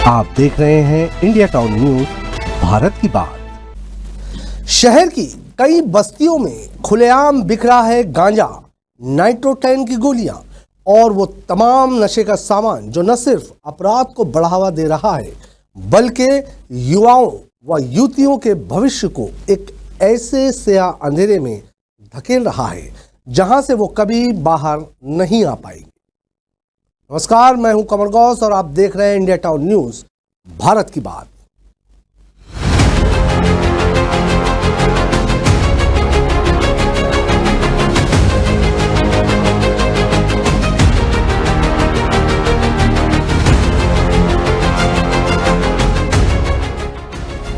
आप देख रहे हैं इंडिया टाउन न्यूज, भारत की बात। शहर की कई बस्तियों में खुलेआम बिक रहा है गांजा, नाइट्रोटेन की गोलियां और वो तमाम नशे का सामान जो न सिर्फ अपराध को बढ़ावा दे रहा है बल्कि युवाओं व युवतियों के भविष्य को एक ऐसे स्याह अंधेरे में धकेल रहा है जहां से वो कभी बाहर नहीं आ पाएंगे। नमस्कार, मैं हूं कमर गौस और आप देख रहे हैं इंडिया टाउन न्यूज, भारत की बात।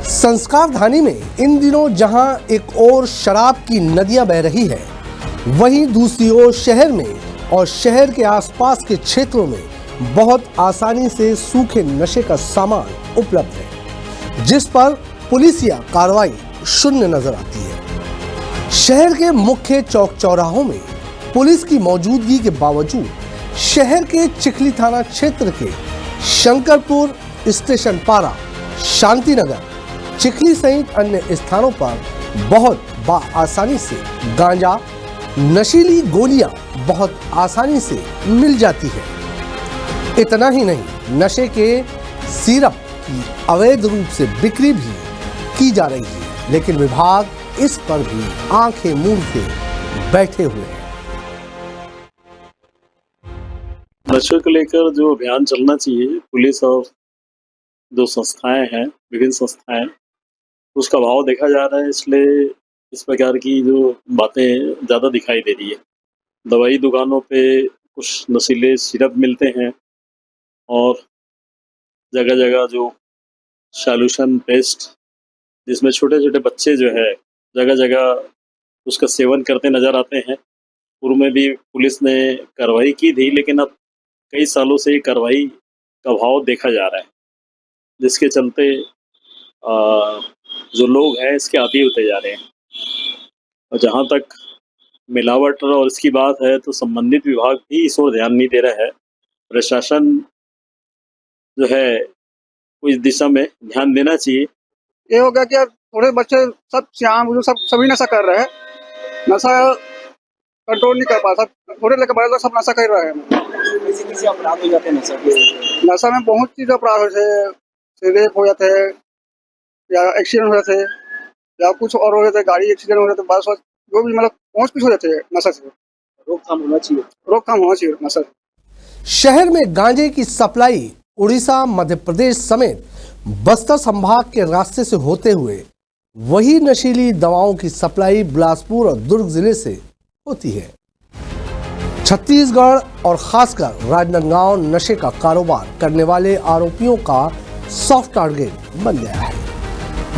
संस्कार धानी में इन दिनों जहां एक ओर शराब की नदियां बह रही है, वहीं दूसरी ओर शहर में और शहर के आसपास के क्षेत्रों में बहुत आसानी से सूखे नशे का सामान उपलब्ध है, जिस पर पुलिसिया कार्रवाई शून्य नजर आती है। शहर के मुख्य चौक चौराहों में पुलिस की मौजूदगी के बावजूद शहर के चिखली थाना क्षेत्र के शंकरपुर, स्टेशन पारा, शांति नगर, चिखली सहित अन्य स्थानों पर बहुत आसानी से गांजा, नशीली गोलियां बहुत आसानी से मिल जाती है। इतना ही नहीं, नशे के सिरप की अवैध रूप से बिक्री भी की जा रही है, लेकिन विभाग इस पर भी आंखें मूंद के बैठे हुए हैं। नशे को लेकर जो अभियान चलना चाहिए, पुलिस और जो संस्थाएं हैं, विभिन्न संस्थाएं, उसका भाव देखा जा रहा है, इसलिए इस प्रकार की जो बातें ज़्यादा दिखाई दे रही है। दवाई दुकानों पे कुछ नशीले सिरप मिलते हैं और जगह जगह जो सॉल्यूशन पेस्ट, जिसमें छोटे छोटे बच्चे जो है जगह जगह उसका सेवन करते नज़र आते हैं। पूर्व में भी पुलिस ने कार्रवाई की थी, लेकिन अब कई सालों से ये कार्रवाई का भाव देखा जा रहा है, जिसके चलते जो लोग हैं इसके आदी होते जा रहे हैं। और जहाँ तक मिलावट और इसकी बात है तो संबंधित विभाग भी इस ओर ध्यान नहीं दे रहा है। प्रशासन जो है वो इस दिशा में ध्यान देना चाहिए। ये हो गया कि थोड़े बच्चे सब श्याम सब सभी नशा कर रहे हैं, नशा कंट्रोल नहीं कर पा, सब थोड़े लेकर बड़े लोग सब नशा कर रहे हैं। किसी अपराध हो जाते हैं नशा में बहुत चीज़ अपराध हो जाते, रेप हो जाते हैं या एक्सीडेंट हो जाते हैं या कुछ और हो जाते, गाड़ी एक्सीडेंट हो जाते, बस जो भी मतलब बहुत कुछ हो जाते हैं। नशा से रोकथाम होना चाहिए, नशा। शहर में गांजे की सप्लाई उड़ीसा, मध्य प्रदेश समेत बस्तर संभाग के रास्ते से होते हुए वही नशीली दवाओं की सप्लाई बिलासपुर और दुर्ग जिले से होती है। छत्तीसगढ़ और खासकर राजनांदगांव नशे का कारोबार करने वाले आरोपियों का सॉफ्ट टारगेट बन गया है।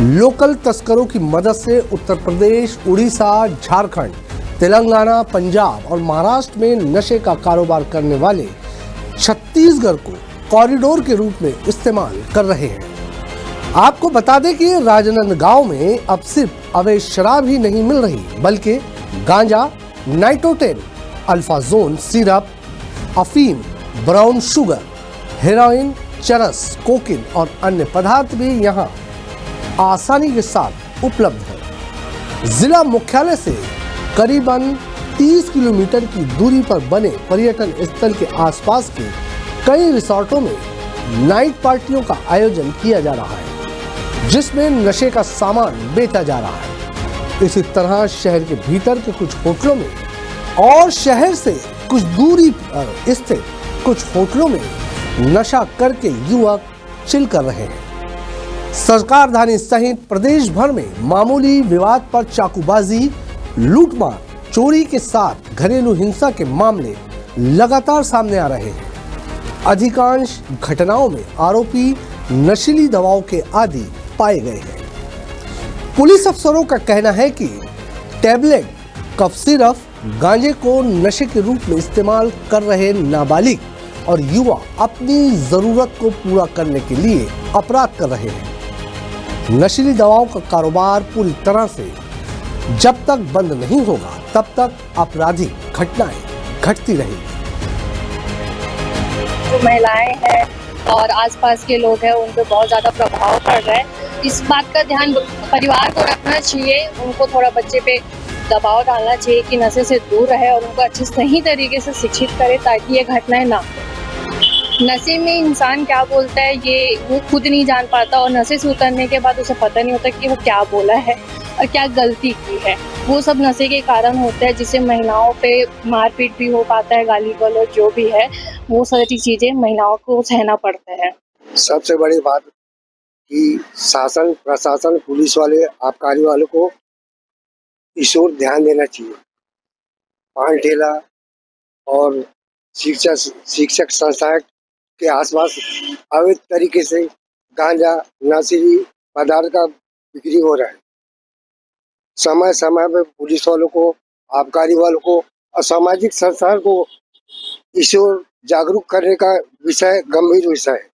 लोकल तस्करों की मदद से उत्तर प्रदेश, उड़ीसा, झारखंड, तेलंगाना, पंजाब और महाराष्ट्र में नशे का कारोबार करने वाले छत्तीसगढ़ को कॉरिडोर के रूप में इस्तेमाल कर रहे हैं। आपको बता दें कि राजनांदगांव में अब सिर्फ अवैध शराब ही नहीं मिल रही, बल्कि गांजा, नाइट्रोटेन, अल्फाजोन सिरप, अफीम, ब्राउन शुगर, हेरोइन, चरस, कोकीन और अन्य पदार्थ भी यहां आसानी के साथ उपलब्ध है। जिला मुख्यालय से करीबन 30 किलोमीटर की दूरी पर बने पर्यटन स्थल के आसपास के कई रिसोर्टों में नाइट पार्टियों का आयोजन किया जा रहा है, जिसमें नशे का सामान बेचा जा रहा है। इसी तरह शहर के भीतर के कुछ होटलों में और शहर से कुछ दूरी पर स्थित कुछ होटलों में नशा करके युवक चिल कर रहे हैं। सरकार धानी सहित प्रदेश भर में मामूली विवाद पर चाकूबाजी, लूटमार, चोरी के साथ घरेलू हिंसा के मामले लगातार सामने आ रहे हैं। अधिकांश घटनाओं में आरोपी नशीली दवाओं के आदी पाए गए हैं। पुलिस अफसरों का कहना है कि टैबलेट, कफ सिरप, गांजे को नशे के रूप में इस्तेमाल कर रहे नाबालिग और युवा अपनी जरूरत को पूरा करने के लिए अपराध कर रहे हैं। नशीली दवाओं का कारोबार पूरी तरह से जब तक बंद नहीं होगा, तब तक आपराधिक घटनाएं घटती रहेंगी। जो महिलाएं हैं और आसपास के लोग हैं उन पर बहुत ज़्यादा प्रभाव पड़ रहा है। इस बात का ध्यान परिवार को रखना चाहिए, उनको थोड़ा बच्चे पे दबाव डालना चाहिए कि नशे से दूर रहे और उनको अच्छे सही तरीके से शिक्षित करे ताकि ये घटनाएं ना हो। नशे में इंसान क्या बोलता है ये वो खुद नहीं जान पाता और नशे से उतरने के बाद उसे पता नहीं होता कि वो क्या बोला है और क्या गलती की है। वो सब नशे के कारण होता है, जिससे महिलाओं पे मारपीट भी हो पाता है, गाली गलौज जो भी है वो सारी चीज़ें महिलाओं को सहना पड़ता है। सबसे बड़ी बात कि शासन, प्रशासन, पुलिस वाले, आबकारी वालों को इस ओर ध्यान देना चाहिए। पान ठेला और शिक्षक संस्थाएं के आसपास अवैध तरीके से गांजा, नशीली पदार्थ का बिक्री हो रहा है। समय समय पे पुलिस वालों को, आबकारी वालों को और सामाजिक संस्थान को इस ओर जागरूक करने का विषय गंभीर विषय है।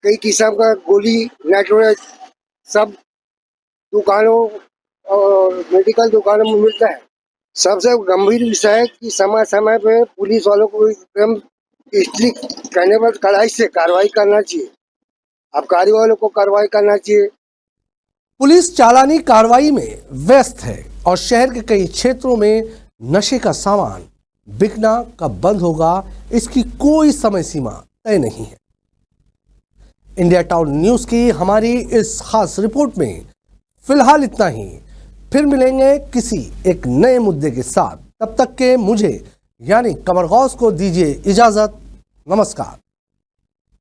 कई किस्म का गोली, नेटवर्क सब दुकानों और मेडिकल दुकानों में मिलता है। सबसे गंभीर विषय है कि समय समय पे पुलिस वालों को एकदम स्ट्रिक्ट करने पर कड़ाई से कार्रवाई करना चाहिए, आबकारी वालों को कार्रवाई करना चाहिए। पुलिस चालानी कार्रवाई में व्यस्त है और शहर के कई क्षेत्रों में नशे का सामान बिकना कब बंद होगा इसकी कोई समय सीमा तय नहीं है। इंडिया टाउन न्यूज की हमारी इस खास रिपोर्ट में फिलहाल इतना ही। फिर मिलेंगे किसी एक नए मुद्दे के साथ। तब तक के मुझे यानी कमर गौस को दीजिए इजाजत। नमस्कार।